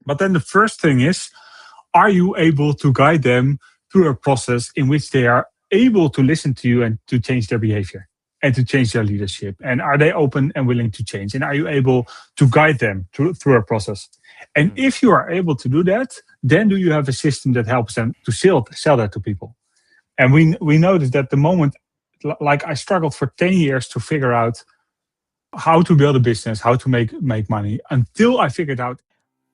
But then the first thing is, are you able to guide them through a process in which they are able to listen to you and to change their behavior and to change their leadership? And are they open and willing to change? And are you able to guide them through a process? And Mm. if you are able to do that, then do you have a system that helps them to sell that to people? And we noticed that the moment, like I struggled for 10 years to figure out how to build a business, how to make money, until I figured out.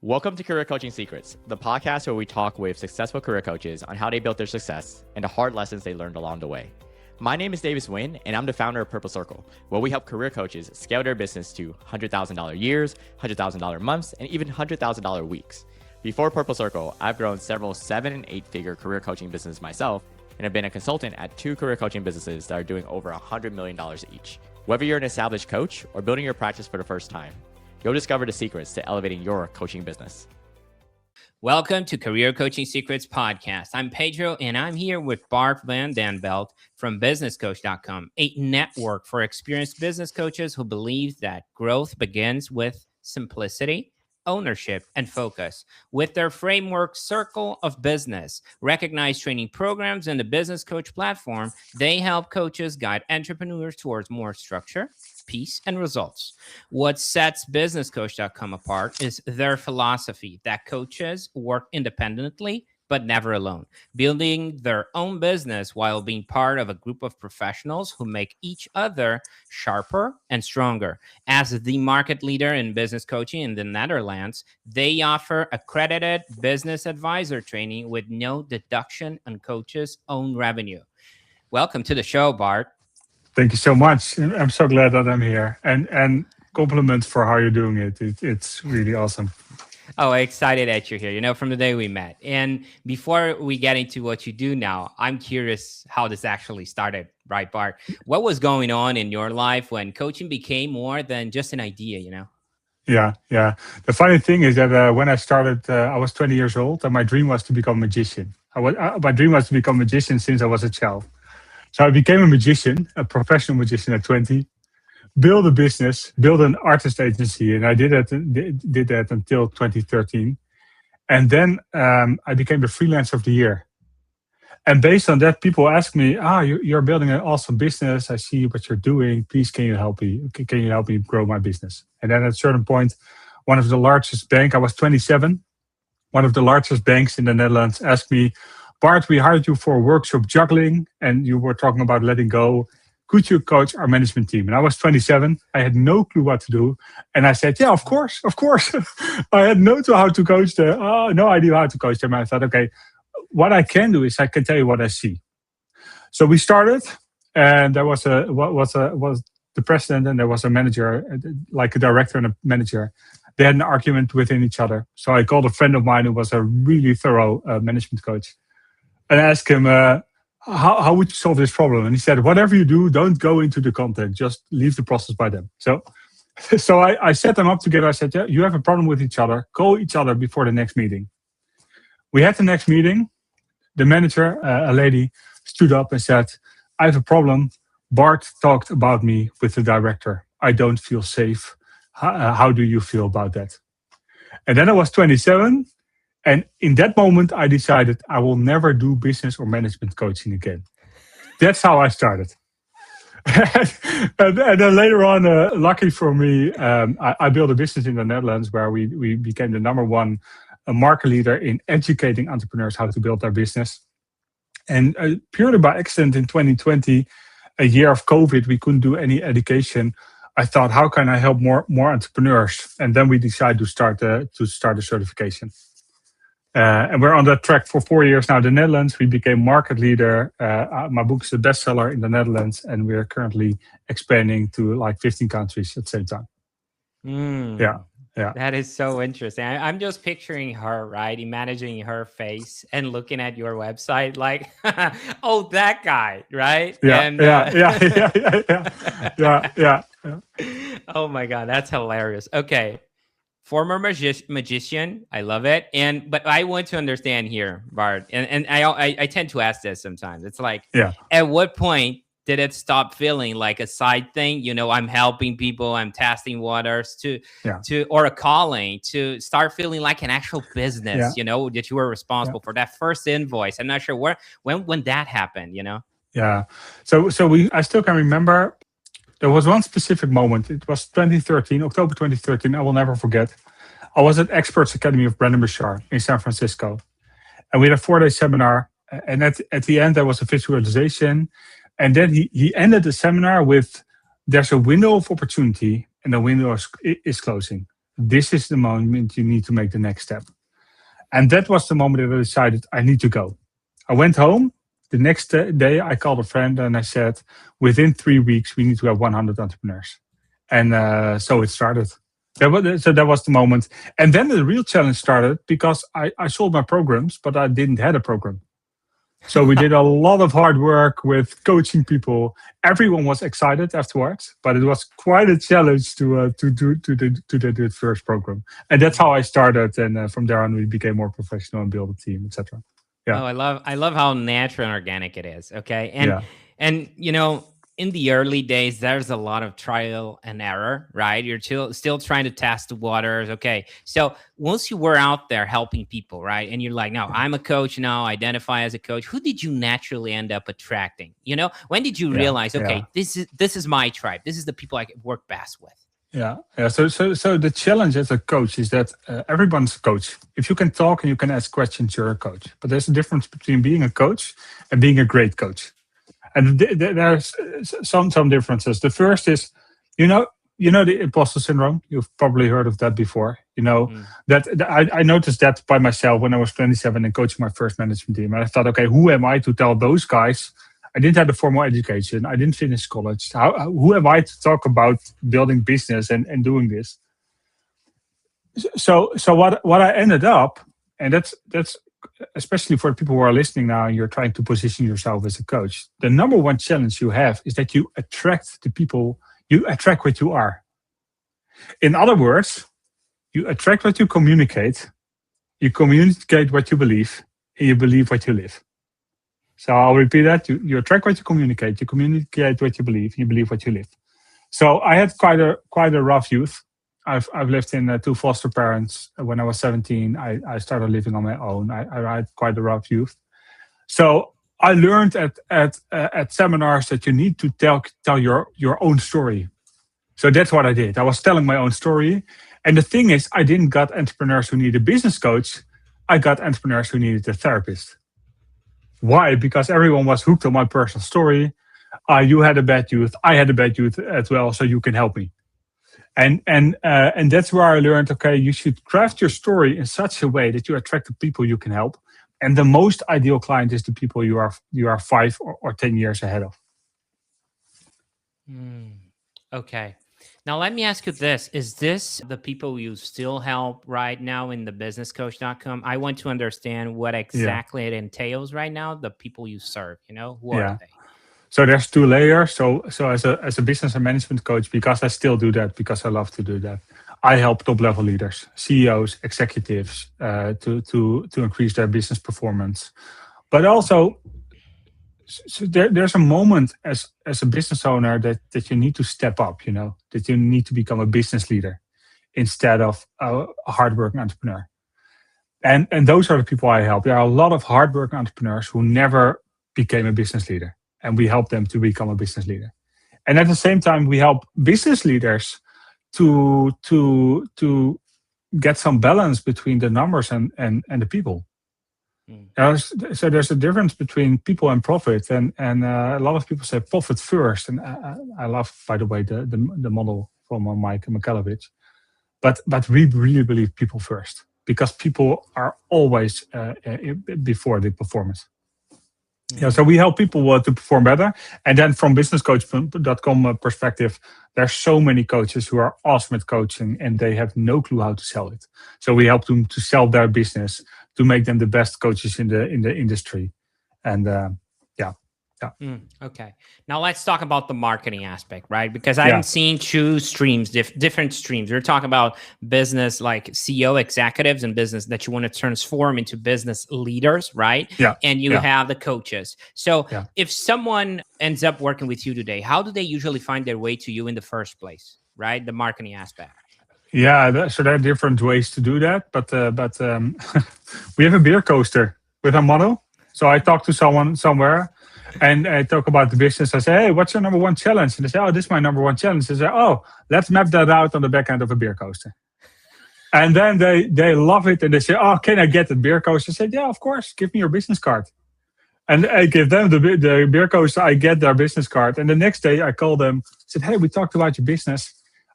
Welcome to Career Coaching Secrets, the podcast where we talk with successful career coaches on how they built their success and the hard lessons they learned along the way. My name is Davis Nguyen, and I'm the founder of Purple Circle, where we help career coaches scale their business to $100,000 years, $100,000 months, and even $100,000 weeks. Before Purple Circle, I've grown several 7- and 8-figure career coaching businesses myself, and have been a consultant at 2 career coaching businesses that are doing over $100 million each. Whether you're an established coach or building your practice for the first time, you'll discover the secrets to elevating your coaching business. Welcome to Career Coaching Secrets Podcast. I'm Pedro, and I'm here with Bart Van Den Belt from businesscoach.com, a network for experienced business coaches who believe that growth begins with simplicity, ownership, and focus. With their framework, Circle of Business, recognized training programs, and the Business Coach platform, they help coaches guide entrepreneurs towards more structure, peace, and results. What sets businesscoach.com apart is their philosophy that coaches work independently but never alone, building their own business while being part of a group of professionals who make each other sharper and stronger. As the market leader in business coaching in the Netherlands, they offer accredited business advisor training with no deduction on coaches' own revenue. Welcome to the show, Bart. Thank you so much. I'm so glad that I'm here. And compliments for how you're doing it. It's really awesome. Oh, excited that you're here, from the day we met. And before we get into what you do now, I'm curious how this actually started, right, Bart? What was going on in your life when coaching became more than just an idea? Yeah. The funny thing is that when I started, I was 20 years old, and my dream was to become a magician. My dream was to become a magician since I was a child. So I became a magician, a professional magician at 20. Build a business, build an artist agency, and I did that until 2013. And then I became the freelancer of the year. And based on that, people ask me, you're building an awesome business. I see what you're doing. Please, can you help me? Can you help me grow my business? And then at a certain point, one of the largest banks, I was 27, one of the largest banks in the Netherlands asked me, Bart, we hired you for a workshop juggling, and you were talking about letting go. Could you coach our management team? And I was 27. I had no clue what to do. And I said, yeah, of course. I had no idea how to coach them. And I thought, okay, what I can do is I can tell you what I see. So we started, and there was the president, and there was a manager, like a director and a manager. They had an argument within each other. So I called a friend of mine who was a really thorough management coach, and I asked him, how would you solve this problem? And he said, whatever you do, don't go into the content, just leave the process by them. So I set them up together. I said, yeah, you have a problem with each other, call each other before the next meeting. We had the next meeting. The manager, a lady, stood up and said, I have a problem. Bart talked about me with the director. I don't feel safe. How do you feel about that? And then I was 27. And in that moment, I decided I will never do business or management coaching again. That's how I started. and then later on, lucky for me, I built a business in the Netherlands where we became the number one market leader in educating entrepreneurs how to build their business. And purely by accident in 2020, a year of COVID, we couldn't do any education. I thought, how can I help more entrepreneurs? And then we decided to start a certification. And we're on that track for 4 years now. The Netherlands, we became market leader. My book is a bestseller in the Netherlands, and we are currently expanding to like 15 countries at the same time. Yeah. That is so interesting. I'm just picturing her, right? Imagining her face and looking at your website like, oh, that guy, right? Yeah. Oh my God, that's hilarious. Okay. Former magician, I love it. But I want to understand here, Bart, and I tend to ask this sometimes. It's like, at what point did it stop feeling like a side thing? I'm helping people, I'm testing waters or a calling to start feeling like an actual business, that you were responsible for that first invoice. I'm not sure when that happened, Yeah. So I still can remember there was one specific moment. It was 2013, October 2013. I will never forget. I was at Experts Academy of Brandon Bouchard in San Francisco. And we had a 4-day seminar. And at the end, there was a visualization. And then he ended the seminar with, there's a window of opportunity and the window is closing. This is the moment you need to make the next step. And that was the moment that I decided I need to go. I went home. The next day, I called a friend and I said, within 3 weeks, we need to have 100 entrepreneurs. And so it started. So that was the moment. And then the real challenge started because I sold my programs, but I didn't have a program. So we did a lot of hard work with coaching people. Everyone was excited afterwards, but it was quite a challenge to do the first program. And that's how I started. And from there on, we became more professional and built a team, etc. Yeah. Oh, I love how natural and organic it is. Okay. And in the early days, there's a lot of trial and error, right? You're still trying to test the waters. Okay. So once you were out there helping people, right? And you're like, no, I'm a coach now, identify as a coach. Who did you naturally end up attracting? When did you realize, okay, this is my tribe. This is the people I can work best with. Yeah. So the challenge as a coach is that everyone's a coach. If you can talk and you can ask questions, you're a coach. But there's a difference between being a coach and being a great coach. And there's some differences. The first is, the imposter syndrome. You've probably heard of that before. That I noticed that by myself when I was 27 and coaching my first management team. And I thought, okay, who am I to tell those guys? I didn't have a formal education. I didn't finish college. Who am I to talk about building business and doing this? So what I ended up, and that's especially for the people who are listening now and you're trying to position yourself as a coach, the number one challenge you have is that you attract the people, you attract what you are. In other words, you attract what you communicate what you believe, and you believe what you live. So I'll repeat that. You attract what you communicate what you believe, and you believe what you live. So I had quite a rough youth. I've lived in 2 foster parents. When I was 17, I started living on my own. I had quite a rough youth. So I learned at seminars that you need to tell your own story. So that's what I did. I was telling my own story. And the thing is, I didn't got entrepreneurs who needed a business coach. I got entrepreneurs who needed a therapist. Why? Because everyone was hooked on my personal story. You had a bad youth. I had a bad youth as well. So you can help me. And that's where I learned, okay, you should craft your story in such a way that you attract the people you can help. And the most ideal client is the people you are 5 or 10 years ahead of. Okay. Now, let me ask you this. Is this the people you still help right now in the businesscoach.com? I want to understand what exactly it entails right now, the people you serve, who are they? So there's 2 layers. So as a business and management coach, because I still do that, because I love to do that, I help top level leaders, CEOs, executives to increase their business performance. But also, there's a moment as a business owner that you need to step up. That you need to become a business leader instead of a hardworking entrepreneur. And those are the people I help. There are a lot of hardworking entrepreneurs who never became a business leader. And we help them to become a business leader. And at the same time, we help business leaders to get some balance between the numbers and the people. So there's a difference between people and profit. And a lot of people say profit first. And I love, by the way, the model from Mike Michalowicz. But we really believe people first, because people are always before the performance. Yeah, so we help people to perform better. And then from businesscoach.com perspective, there's so many coaches who are awesome at coaching and they have no clue how to sell it. So we help them to sell their business, to make them the best coaches in the industry. And Okay. Now let's talk about the marketing aspect, right? Because I'm seeing two streams, different streams. We're talking about business like CEO executives and business that you want to transform into business leaders, right? And you have the coaches. So if someone ends up working with you today, how do they usually find their way to you in the first place, right? The marketing aspect. Yeah, so there are different ways to do that, but we have a beer coaster with a model. So I talk to someone somewhere, and I talk about the business. I say, "Hey, what's your number one challenge?" And they say, "Oh, this is my number one challenge." They say, "Oh, let's map that out on the back end of a beer coaster." And then they love it, and they say, "Oh, can I get the beer coaster?" I said, "Yeah, of course. Give me your business card." And I give them the beer coaster. I get their business card, and the next day I call them. Said, "Hey, we talked about your business.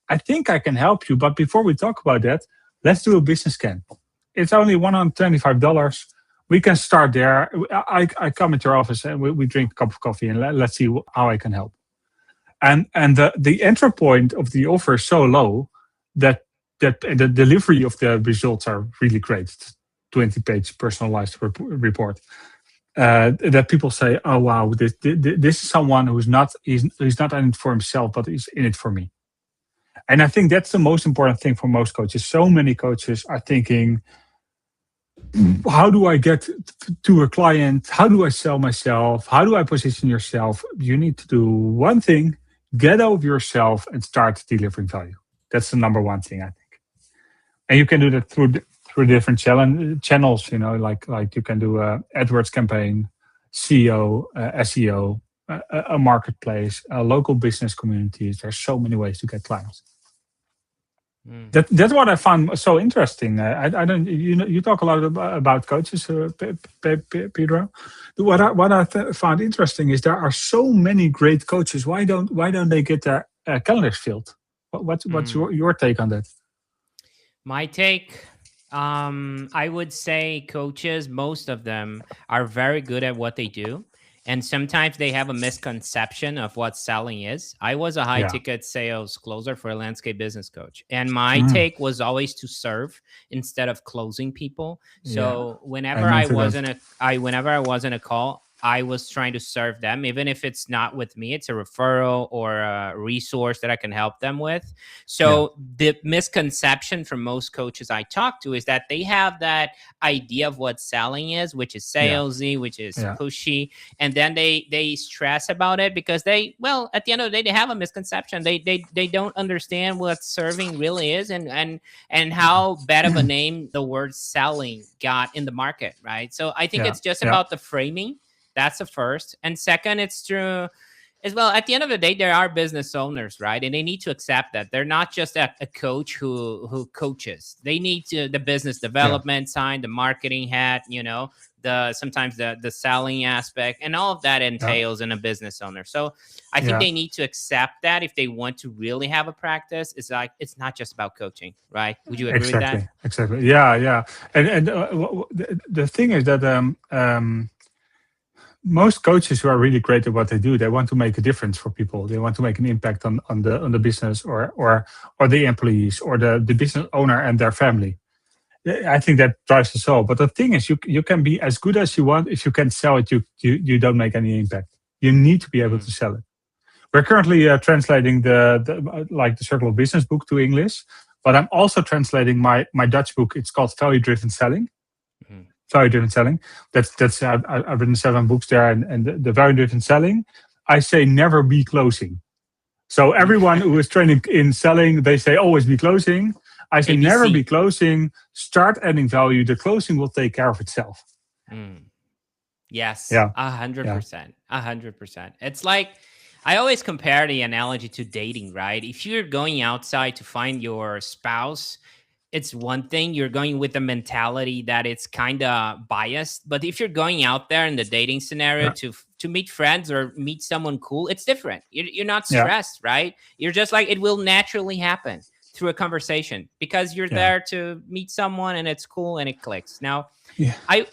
I think I can help you, but before we talk about that, let's do a business scan. It's only $125. We can start there. I come into your office and we drink a cup of coffee and let's see how I can help." And the entry point of the offer is so low that the delivery of the results are really great. 20-page personalized report. That people say, "Oh wow, this is someone he's not in it for himself, but he's in it for me." And I think that's the most important thing for most coaches. So many coaches are thinking, how do I get to a client? How do I sell myself? How do I position yourself? You need to do one thing, get over yourself and start delivering value. That's the number one thing, I think. And you can do that through different channels, like you can do a AdWords campaign, SEO, SEO, a marketplace, a local business communities. There's so many ways to get clients. That's what I found so interesting. I don't, you talk a lot about coaches, Pedro. What I found interesting is there are so many great coaches. Why don't they get their calendars filled? What's your take on that? My take, I would say coaches, most of them are very good at what they do. And sometimes they have a misconception of what selling is. I was a high ticket sales closer for a landscape business coach. And my take was always to serve instead of closing people. So whenever I was in a call, I was trying to serve them, even if it's not with me, it's a referral or a resource that I can help them with. So the misconception from most coaches I talk to is that they have that idea of what selling is, which is salesy, which is pushy. And then they stress about it because at the end of the day, they have a misconception. They don't understand what serving really is and how bad of a name the word selling got in the market, right? So I think it's just about the framing. That's the first. And second, it's true as well. At the end of the day, there are business owners, right? And they need to accept that they're not just a coach who coaches. They need the business development side, the marketing hat, sometimes the selling aspect, and all of that entails in a business owner. So I think they need to accept that if they want to really have a practice. It's like, it's not just about coaching, right? Would you agree with that? Exactly. Yeah. And the thing is that most coaches who are really great at what they do, they want to make a difference for people. They want to make an impact on the business or the employees or the business owner and their family. I think that drives us all. But the thing is, you can be as good as you want. If you can't sell it, you don't make any impact. You need to be able to sell it. We're currently translating the Circle of Business book to English, but I'm also translating my Dutch book. It's called Value Driven Selling. Value-driven selling. That's I've written 7 books there, and the value-driven selling. I say never be closing. So everyone who is training in selling, they say always be closing. I say never be closing. Start adding value. The closing will take care of itself. Yes, 100%, 100%. It's like I always compare the analogy to dating, right? If you're going outside to find your spouse, it's one thing. You're going with a mentality that it's kind of biased. But if you're going out there in the dating scenario to meet friends or meet someone cool, it's different. You're not stressed, right? You're just like, it will naturally happen through a conversation because you're there to meet someone and it's cool and it clicks. Now, I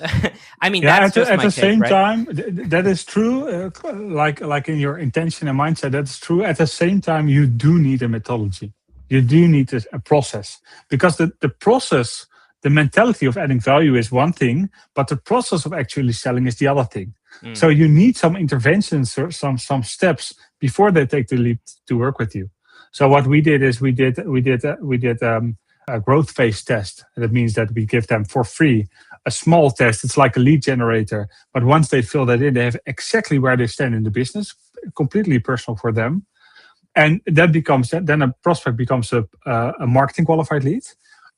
mean, that's just at my the take, same right? time, that is true. Like in your intention and mindset, that's true. At the same time, you do need a methodology. You do need a process, because the process, the mentality of adding value is one thing, but the process of actually selling is the other thing. So you need some interventions or some steps before they take the leap to work with you. So what we did is we did a growth phase test. That means that we give them for free a small test. It's like a lead generator, but once they fill that in, they have exactly where they stand in the business, completely personal for them. And that becomes then a prospect becomes a marketing qualified lead.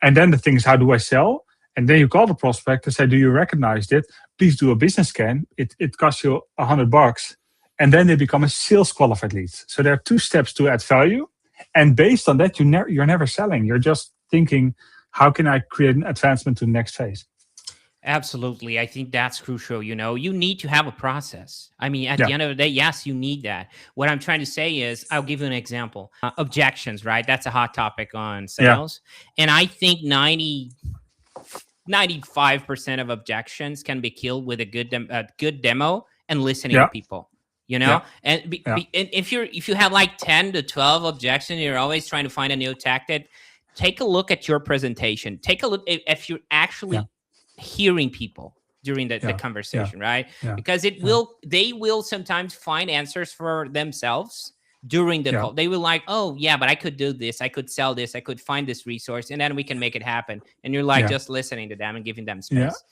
And then the thing is, how do I sell? And then you call the prospect and say, do you recognize it? Please do a business scan. It costs you $100. And then they become a sales qualified lead. So there are 2 steps to add value. And based on that, you're never selling. You're just thinking, how can I create an advancement to the next phase? Absolutely. I think that's crucial. You need to have a process. I mean, at the end of the day, yes, you need that. What I'm trying to say is, I'll give you an example. Objections, right? That's a hot topic on sales. Yeah. And I think 95% of objections can be killed with a good demo and listening to people. And if you have like 10 to 12 objections, you're always trying to find a new tactic. Take a look at your presentation. Take a look if you're actually hearing people during the conversation, right? Because they will sometimes find answers for themselves during the call. They will like, oh yeah, but I could do this, I could sell this, I could find this resource, and then we can make it happen. And you're like just listening to them and giving them space.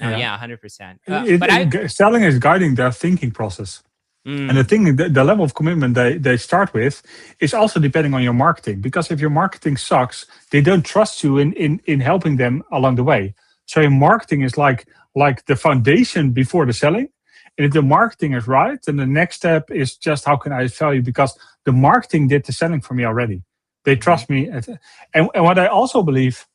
100%. Selling is guiding their thinking process. And the level of commitment they start with is also depending on your marketing. Because if your marketing sucks, they don't trust you in helping them along the way. So your marketing is like the foundation before the selling. And if the marketing is right, then the next step is just how can I add value? Because the marketing did the selling for me already. They trust me. And what I also believe,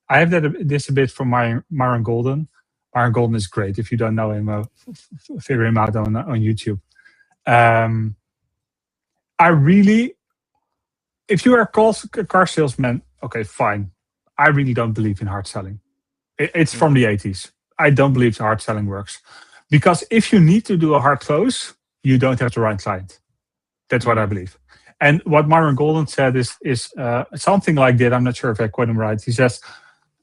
I have this a bit from Myron Golden. Myron Golden is great. If you don't know him, figure him out on YouTube. If you are a car salesman, okay, fine. I really don't believe in hard selling. It's from the 80s. I don't believe hard selling works. Because if you need to do a hard close, you don't have the right client. That's what I believe. And what Myron Golden said is something like that. I'm not sure if I quote him right. He says,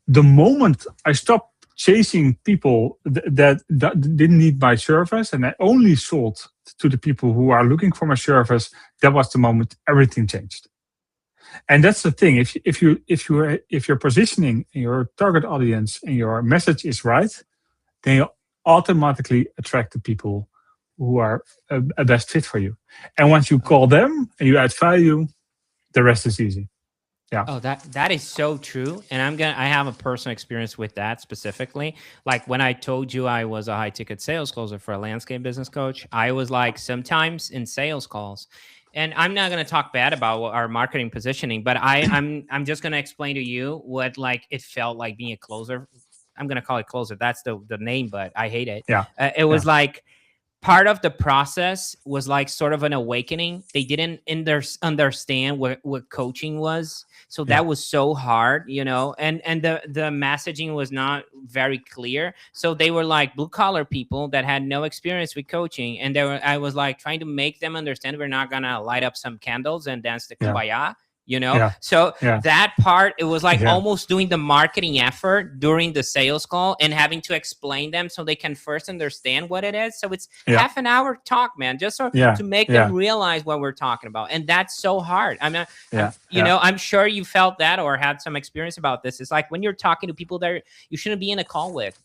the moment I stopped chasing people that didn't need my service and I only sold to the people who are looking for my service, that was the moment everything changed. And that's the thing. If your positioning and your target audience and your message is right, then you automatically attract the people who are a best fit for you. And once you call them and you add value, the rest is easy. Yeah. Oh, that is so true. And I have a personal experience with that specifically. Like when I told you I was a high ticket sales closer for a landscape business coach, I was like, sometimes in sales calls, and I'm not going to talk bad about our marketing positioning, but I'm just going to explain to you what like it felt like being a closer. I'm going to call it closer. That's the name, but I hate it. Yeah. It was like part of the process was like sort of an awakening. They didn't understand what coaching was. So that was so hard, and the messaging was not very clear. So they were like blue collar people that had no experience with coaching. And I was like trying to make them understand we're not going to light up some candles and dance the kumbaya. That part, it was like almost doing the marketing effort during the sales call and having to explain them so they can first understand what it is. So it's half an hour talk, man, just to make them realize what we're talking about. And that's so hard. I mean, I'm sure you felt that or had some experience about this. It's like when you're talking to people that you shouldn't be in a call with,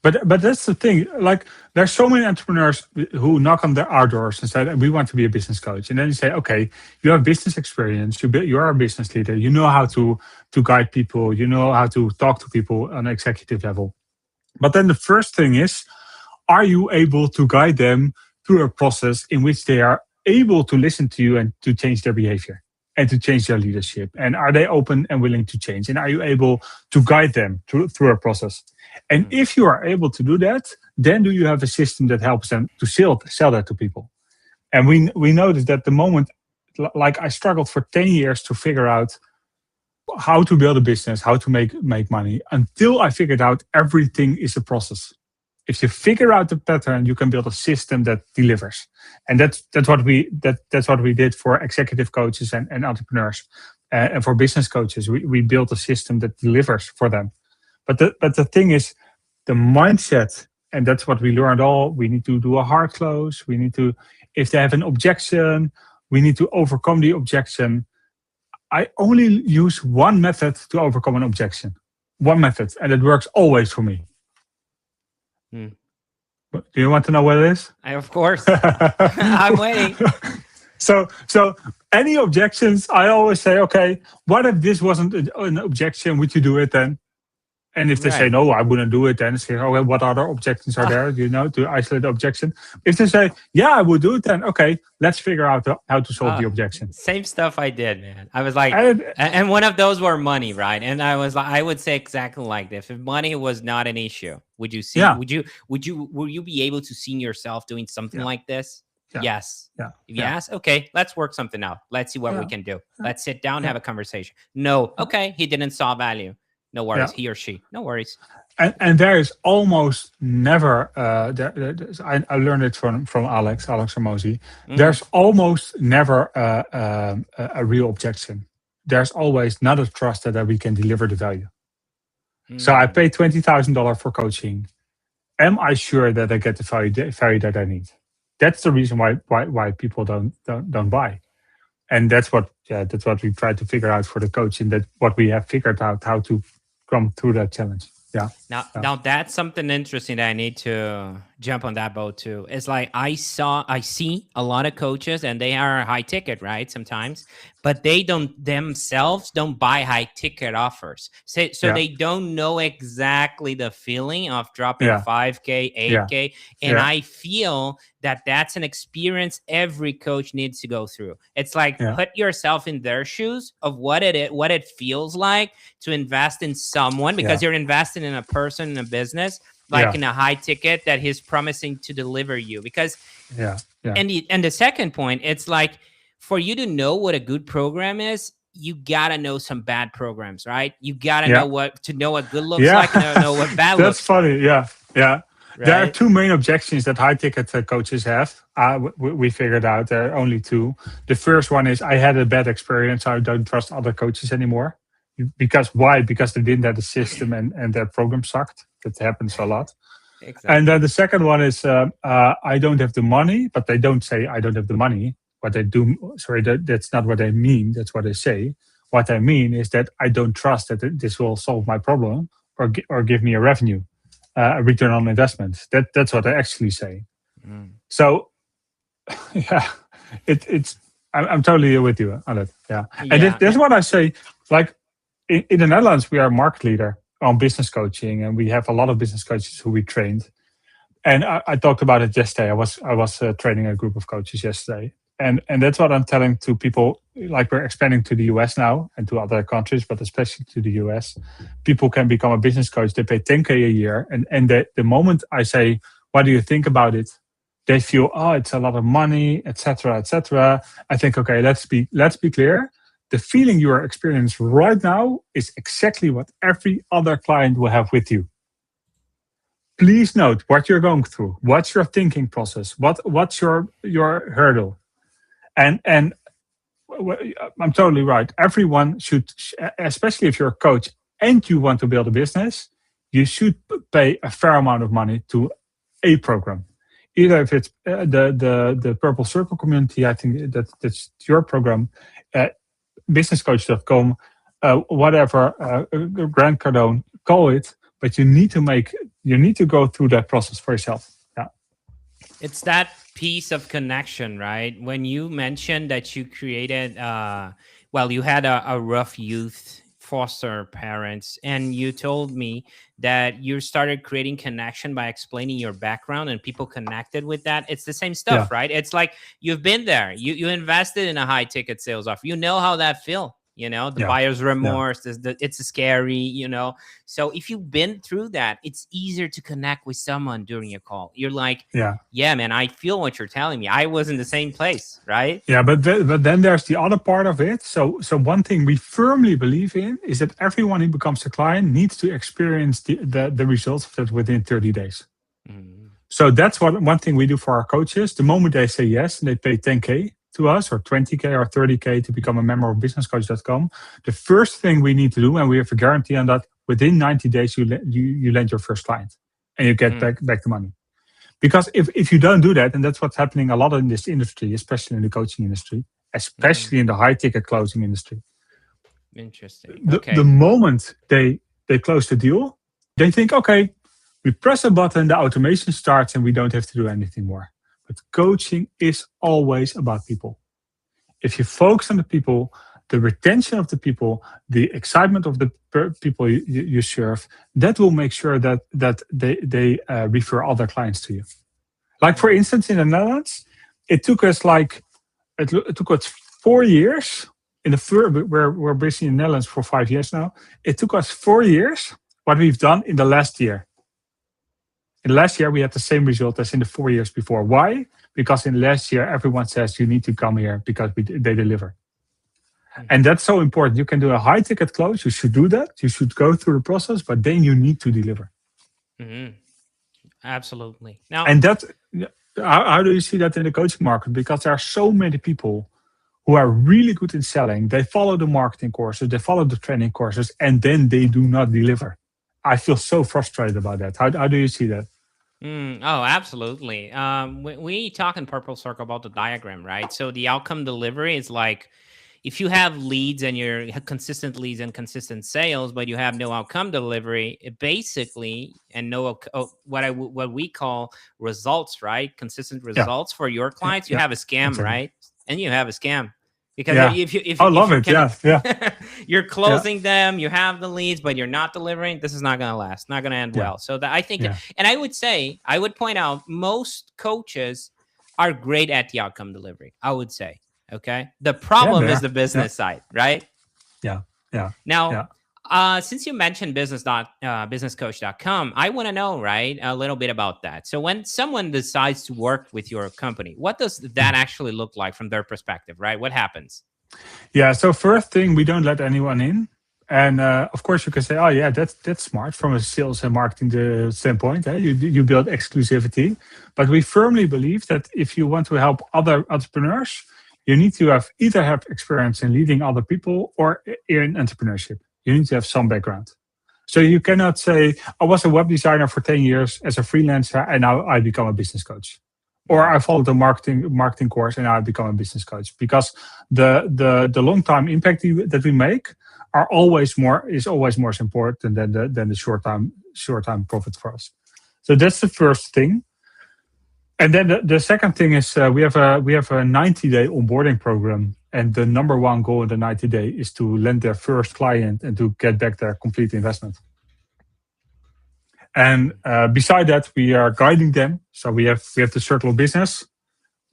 But that's the thing. Like there's so many entrepreneurs who knock on our doors and say, we want to be a business coach. And then you say, okay, you have business experience. You are a business leader. You know how to guide people. You know how to talk to people on an executive level. But then the first thing is, are you able to guide them through a process in which they are able to listen to you and to change their behavior and to change their leadership? And are they open and willing to change? And are you able to guide them through a process? And if you are able to do that, then do you have a system that helps them to sell that to people? And we noticed that the moment, like I struggled for 10 years to figure out how to build a business, how to make money, until I figured out everything is a process. If you figure out the pattern, you can build a system that delivers. And that's what we did for executive coaches and entrepreneurs, and for business coaches. We built a system that delivers for them. But the thing is, the mindset and that's what we learned all. We need to do a hard close. We need to, if they have an objection, we need to overcome the objection. I only use one method to overcome an objection. One method, and it works always for me. Do you want to know what it is? Of course. I'm waiting. So any objections, I always say, okay, what if this wasn't an objection? Would you do it then? And if they say, no, I wouldn't do it, then say, oh, well, what other objections are there, to isolate the objection? If they say, yeah, I would do it, then, okay, let's figure out how to solve the objection. Same stuff I did, man. I was like, and one of those were money, right? And I was like, I would say exactly like this. If money was not an issue, would you see, will you be able to see yourself doing something like this? Yeah. Yes. Yeah. Yes. Okay. Let's work something out. Let's see what we can do. Let's sit down, have a conversation. No. Okay. He didn't saw value. No worries, he or she. No worries. And there is almost never, I learned it from Alex Ramosi. There's almost never a real objection. There's always not a trust that we can deliver the value. So I pay $20,000 for coaching. Am I sure that I get the value that I need? That's the reason why people don't buy. And that's what we try to figure out for the coaching, that what we have figured out how to come through that challenge. Yeah. Now that's something interesting that I need to jump on that boat too. It's like I see a lot of coaches and they are high ticket, right? Sometimes, but they themselves don't buy high ticket offers. So they don't know exactly the feeling of dropping 5K, 8K. And I feel that that's an experience every coach needs to go through. It's like put yourself in their shoes of what it feels like to invest in someone, because you're investing in a person, in a business, like in a high ticket that he's promising to deliver you. Because and the second point, it's like, for you to know what a good program is, you gotta know some bad programs, right? You gotta know what good looks like, and know what bad looks like. That's funny. Yeah. Right? There are two main objections that high ticket coaches have. We figured out there are only two. The first one is, I had a bad experience, so I don't trust other coaches anymore. Because why? Because they didn't have the system and their program sucked. That happens a lot. Exactly. And then the second one is, I don't have the money, but they don't say I don't have the money. What they do, that's not what they mean. That's what they say. What they mean is that I don't trust that this will solve my problem or give me a revenue, a return on investment. That's what they actually say. So, I'm totally with you on it. Yeah. And that's what I say. Like in the Netherlands, we are a market leader on business coaching, and we have a lot of business coaches who we trained. And I talked about it yesterday. I was training a group of coaches yesterday. And that's what I'm telling to people. Like, we're expanding to the US now and to other countries, but especially to the US. People can become a business coach. They pay $10K a year. And the moment I say, what do you think about it? They feel, oh, it's a lot of money, etc., etc. I think, okay, let's be clear. The feeling you are experiencing right now is exactly what every other client will have with you. Please note what you're going through. What's your thinking process? What's your hurdle? And I'm totally right. Everyone should, especially if you're a coach and you want to build a business, you should pay a fair amount of money to a program. Either if it's the Purple Circle community, I think that's your program, businesscoach.com, whatever, Grant Cardone, call it. But you need to go through that process for yourself. Yeah, it's that piece of connection, right? When you mentioned that you created, you had a rough youth, foster parents, and you told me that you started creating connection by explaining your background, and people connected with that. It's the same stuff, right? It's like you've been there. You invested in a high ticket sales offer. You know how that feels. The buyer's remorse, it's scary, So if you've been through that, it's easier to connect with someone during a call. You're like, yeah, man, I feel what you're telling me. I was in the same place, right? Yeah, but then there's the other part of it. So one thing we firmly believe in is that everyone who becomes a client needs to experience the results of that within 30 days. Mm-hmm. So that's one thing we do for our coaches. The moment they say yes and they pay 10K, to us, or 20K or 30K to become a member of businesscoach.com, the first thing we need to do, and we have a guarantee on that, within 90 days you land your first client. and you get back the money. Because if you don't do that, and that's what's happening a lot in this industry, especially in the coaching industry, especially in the high ticket closing industry. Interesting. The moment they close the deal, they think, okay, we press a button, the automation starts, and we don't have to do anything more. But coaching is always about people. If you focus on the people, the retention of the people, the excitement of the people you serve, that will make sure that they refer other clients to you. Like, for instance, in the Netherlands, it took us 4 years. We're based in the Netherlands for 5 years now. It took us 4 years what we've done in the last year. In the last year, we had the same result as in the 4 years before. Why? Because in last year, everyone says you need to come here because they deliver. And that's so important. You can do a high ticket close. You should do that. You should go through the process, but then you need to deliver. Mm-hmm. Absolutely. Now, and that, how do you see that in the coaching market? Because there are so many people who are really good in selling. They follow the marketing courses, they follow the training courses, and then they do not deliver. I feel so frustrated about that. How do you see that? Oh, absolutely. We talk in Purple Circle about the diagram, right? So the outcome delivery is like, if you have leads and you have consistent leads and consistent sales, but you have no outcome delivery, it basically, and no what we call results, right? Consistent results for your clients. You have a scam, right? And you have a scam. Because if I love it. You're closing them, you have the leads, but you're not delivering. This is not going to last, not going to end well. So that I think, and I would point out, most coaches are great at the outcome delivery. I would say, okay. The problem is the business side, right? Yeah. Now, since you mentioned businesscoach.com, I want to know, right, a little bit about that. So when someone decides to work with your company, what does that actually look like from their perspective, right? What happens? Yeah. So first thing, we don't let anyone in. And of course, you can say, oh, yeah, that's smart from a sales and marketing standpoint. You build exclusivity. But we firmly believe that if you want to help other entrepreneurs, you need to either have experience in leading other people or in entrepreneurship. You need to have some background. So you cannot say, I was a web designer for 10 years as a freelancer, and now I become a business coach. Or I followed a marketing course, and now I become a business coach. Because the long-term impact that we make is always more important than the short-term profit for us. So that's the first thing. And then the second thing is we have a 90-day onboarding program, and the number one goal in the 90-day is to land their first client and to get back their complete investment. And beside that, we are guiding them. So we have the circle of business.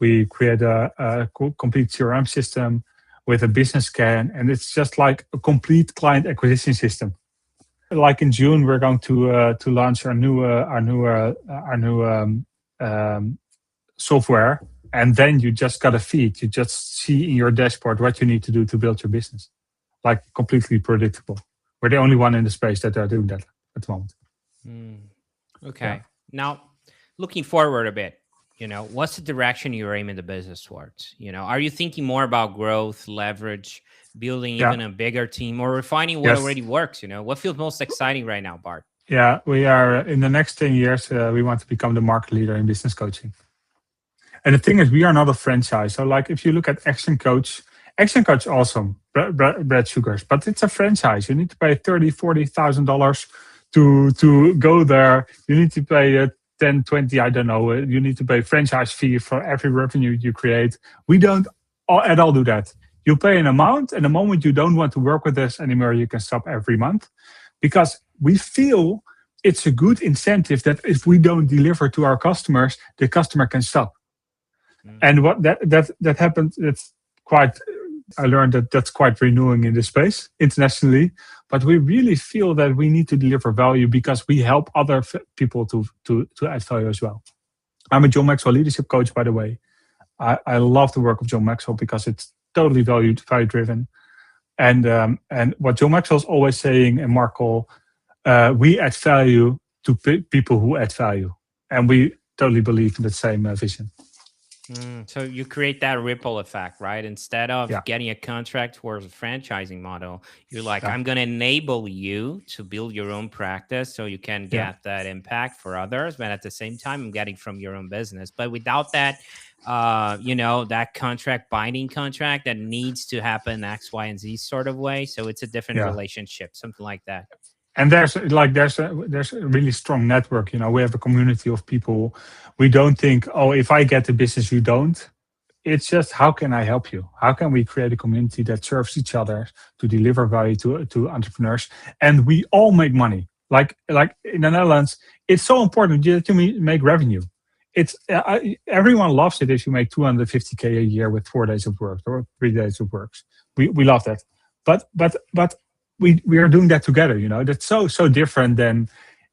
We create a complete CRM system with a business scan, and it's just like a complete client acquisition system. Like in June, we're going to launch our new software, and then you just got a feed. You just see in your dashboard what you need to do to build your business, like completely predictable. We're the only one in the space that are doing that at the moment. Okay. Yeah. Now, looking forward a bit, what's the direction you're aiming the business towards? Are you thinking more about growth, leverage, building even a bigger team, or refining what already works? What feels most exciting right now, Bart? Yeah, we are in the next 10 years, we want to become the market leader in business coaching. And the thing is, we are not a franchise. So like if you look at Action Coach, awesome, Brad Sugars, but it's a franchise. You need to pay $30,000, $40,000 to go there. You need to pay 10, 20, I don't know. You need to pay franchise fee for every revenue you create. We don't at all do that. You pay an amount, and the moment you don't want to work with us anymore, you can stop every month. Because we feel it's a good incentive that if we don't deliver to our customers, the customer can stop. And what that happened, I learned that's quite renewing in this space internationally. But we really feel that we need to deliver value because we help other people to add value as well. I'm a John Maxwell leadership coach, by the way. I love the work of John Maxwell because it's totally value driven. And what John Maxwell is always saying, and Mark Cole, we add value to people who add value. And we totally believe in the same vision. So you create that ripple effect, right? Instead of Yeah, getting a contract towards a franchising model, you're like, yeah, I'm going to enable you to build your own practice so you can yeah, get that impact for others. But at the same time, I'm getting from your own business. But without that, that contract, binding contract that needs to happen X, Y, and Z sort of way. So it's a different yeah. relationship, something like that. And there's a really strong network. We have a community of people. We don't think, oh, if I get the business, you don't. It's just, how can I help you? How can we create a community that serves each other to deliver value to entrepreneurs, and we all make money? Like in the Netherlands, it's so important to make revenue. Everyone loves it if you make 250K a year with 4 days of work or 3 days of work. We love that, but we are doing that together. That's so different than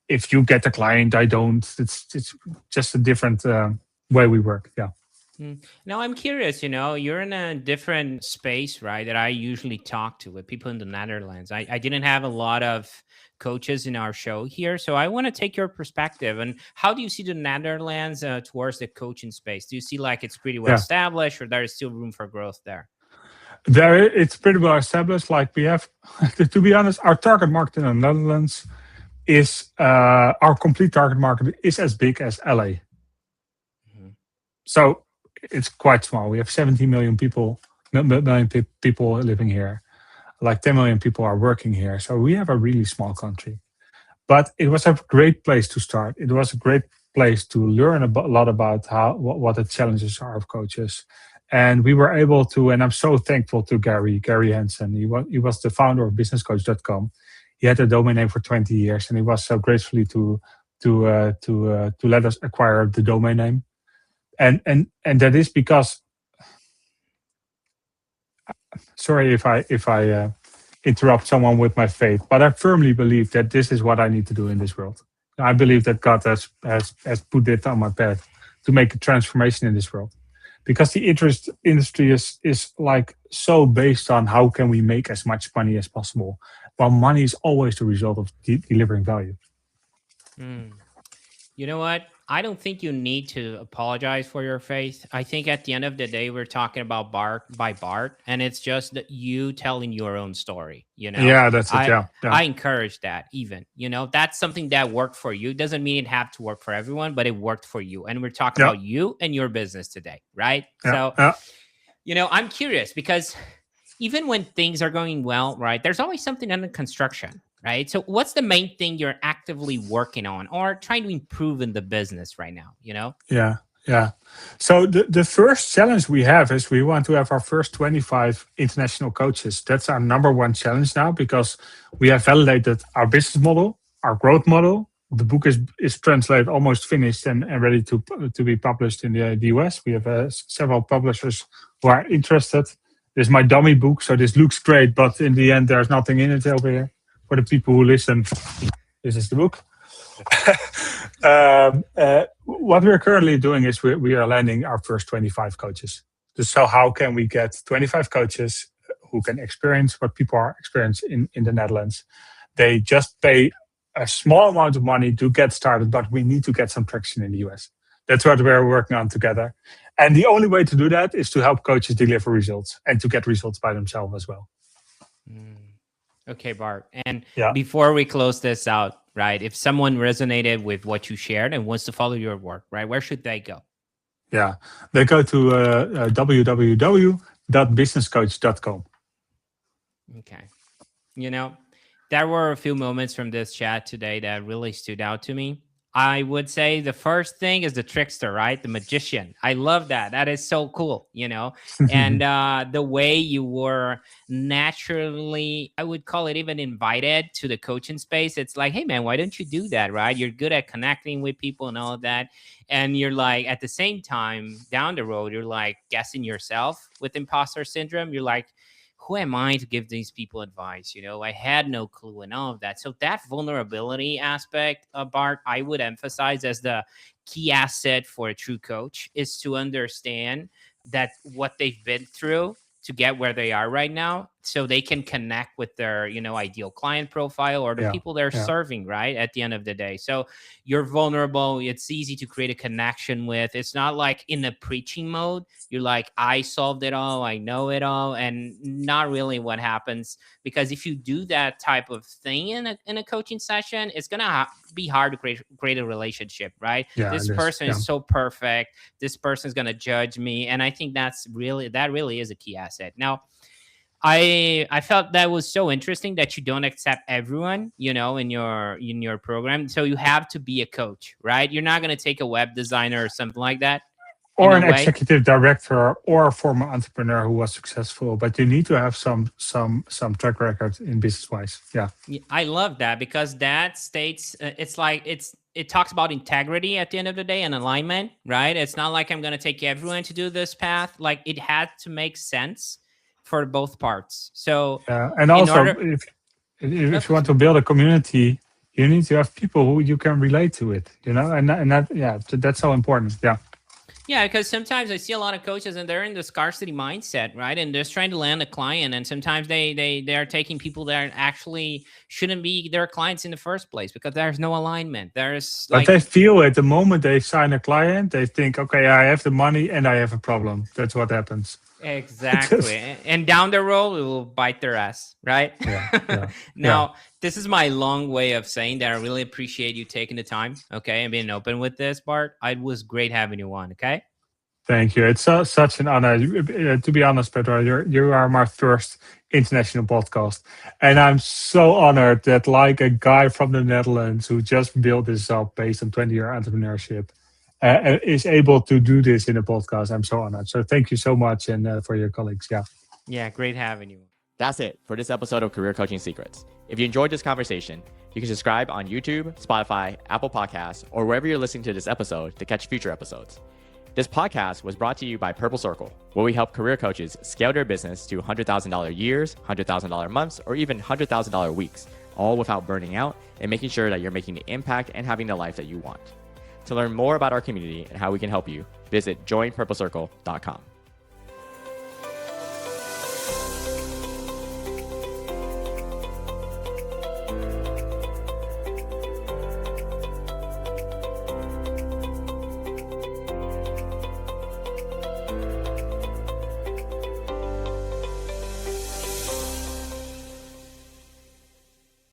if you get a client, I don't. It's just a different way we work. Yeah. Now I'm curious, you're in a different space, right? That I usually talk to with people in the Netherlands. I didn't have a lot of coaches in our show here. So I want to take your perspective. And how do you see the Netherlands towards the coaching space? Do you see like it's pretty well Yeah. established, or there is still room for growth there? It's pretty well established. Like we have, to be honest, our target market in the Netherlands is our complete target market is as big as LA. So it's quite small. We have 17 million people, people living here. Like 10 million people are working here. So we have a really small country. But it was a great place to start. It was a great place to learn a lot about what the challenges are of coaches. And we were able to, and I'm so thankful to Gary Hansen. He was the founder of businesscoach.com. He had a domain name for 20 years, and he was so gracefully to let us acquire the domain name. And that is because, sorry if I interrupt someone with my faith, but I firmly believe that this is what I need to do in this world. I believe that God has put it on my path to make a transformation in this world, because the industry is like so based on how can we make as much money as possible, while money is always the result of delivering value. You know what? I don't think you need to apologize for your faith. I think at the end of the day, we're talking about Bart, and it's just that you telling your own story. Yeah, that's it. Yeah. I encourage that. Even that's something that worked for you. Doesn't mean it have to work for everyone, but it worked for you. And we're talking about you and your business today, right? So, I'm curious because even when things are going well, right, there's always something under construction. Right. So what's the main thing you're actively working on or trying to improve in the business right now? Yeah. So the first challenge we have is we want to have our first 25 international coaches. That's our number one challenge now, because we have validated our business model, our growth model. The book is translated, almost finished, and ready to be published in the US. We have several publishers who are interested. This is my dummy book, so this looks great, but in the end, there's nothing in it over here. For the people who listen, this is the book. What we're currently doing is we are landing our first 25 coaches. So how can we get 25 coaches who can experience what people are experiencing in the Netherlands? They just pay a small amount of money to get started, but we need to get some traction in the US. That's what we're working on together. And the only way to do that is to help coaches deliver results and to get results by themselves as well. Okay, Bart. And before we close this out, right, if someone resonated with what you shared and wants to follow your work, right, where should they go? Yeah, they go to www.businesscoach.com. Okay. There were a few moments from this chat today that really stood out to me. I would say the first thing is the trickster, right? The magician. I love that. That is so cool, and the way you were naturally, I would call it even invited to the coaching space. It's like, hey man, why don't you do that, right? You're good at connecting with people and all of that. And you're like, at the same time, down the road, you're like guessing yourself with imposter syndrome. You're like, who am I to give these people advice? I had no clue and all of that. So that vulnerability aspect, Bart, I would emphasize as the key asset for a true coach, is to understand that what they've been through to get where they are right now, so they can connect with their, ideal client profile or the people they're serving, right? At the end of the day. So you're vulnerable. It's easy to create a connection with. It's not like in a preaching mode. You're like, I solved it all. I know it all. And not really what happens, because if you do that type of thing in a coaching session, it's going to be hard to create a relationship, right? This person is so perfect. This person is going to judge me. And I think that really is a key asset. Now, I felt that was so interesting that you don't accept everyone, in your program. So you have to be a coach, right? You're not going to take a web designer or something like that. Or an executive director or a former entrepreneur who was successful, but you need to have some track record in business wise. Yeah, I love that, because that states it talks about integrity at the end of the day and alignment, right? It's not like I'm going to take everyone to do this path. Like, it had to make sense for both parts. So and also if you want to build a community, you need to have people who you can relate to it, that's so important. Yeah, because sometimes I see a lot of coaches and they're in the scarcity mindset, right? And they're just trying to land a client, and sometimes they are taking people that actually shouldn't be their clients in the first place because there's no alignment. But they feel it the moment they sign a client. They think, okay, I have the money and I have a problem. That's what happens. Exactly. And down the road, it will bite their ass, right? Now, this is my long way of saying that I really appreciate you taking the time, okay, and being open with this, Bart. It was great having you on, okay? Thank you. It's such an honor. To be honest, Pedro, you are my first international podcast. And I'm so honored that, like, a guy from the Netherlands who just built this up based on 20-year entrepreneurship is able to do this in a podcast. I'm so honored. So thank you so much, and for your colleagues. Yeah, great having you. That's it for this episode of Career Coaching Secrets. If you enjoyed this conversation, you can subscribe on YouTube, Spotify, Apple Podcasts, or wherever you're listening to this episode to catch future episodes. This podcast was brought to you by Purple Circle, where we help career coaches scale their business to $100,000 years, $100,000 months, or even $100,000 weeks, all without burning out and making sure that you're making the impact and having the life that you want. To learn more about our community and how we can help you, visit joinpurplecircle.com.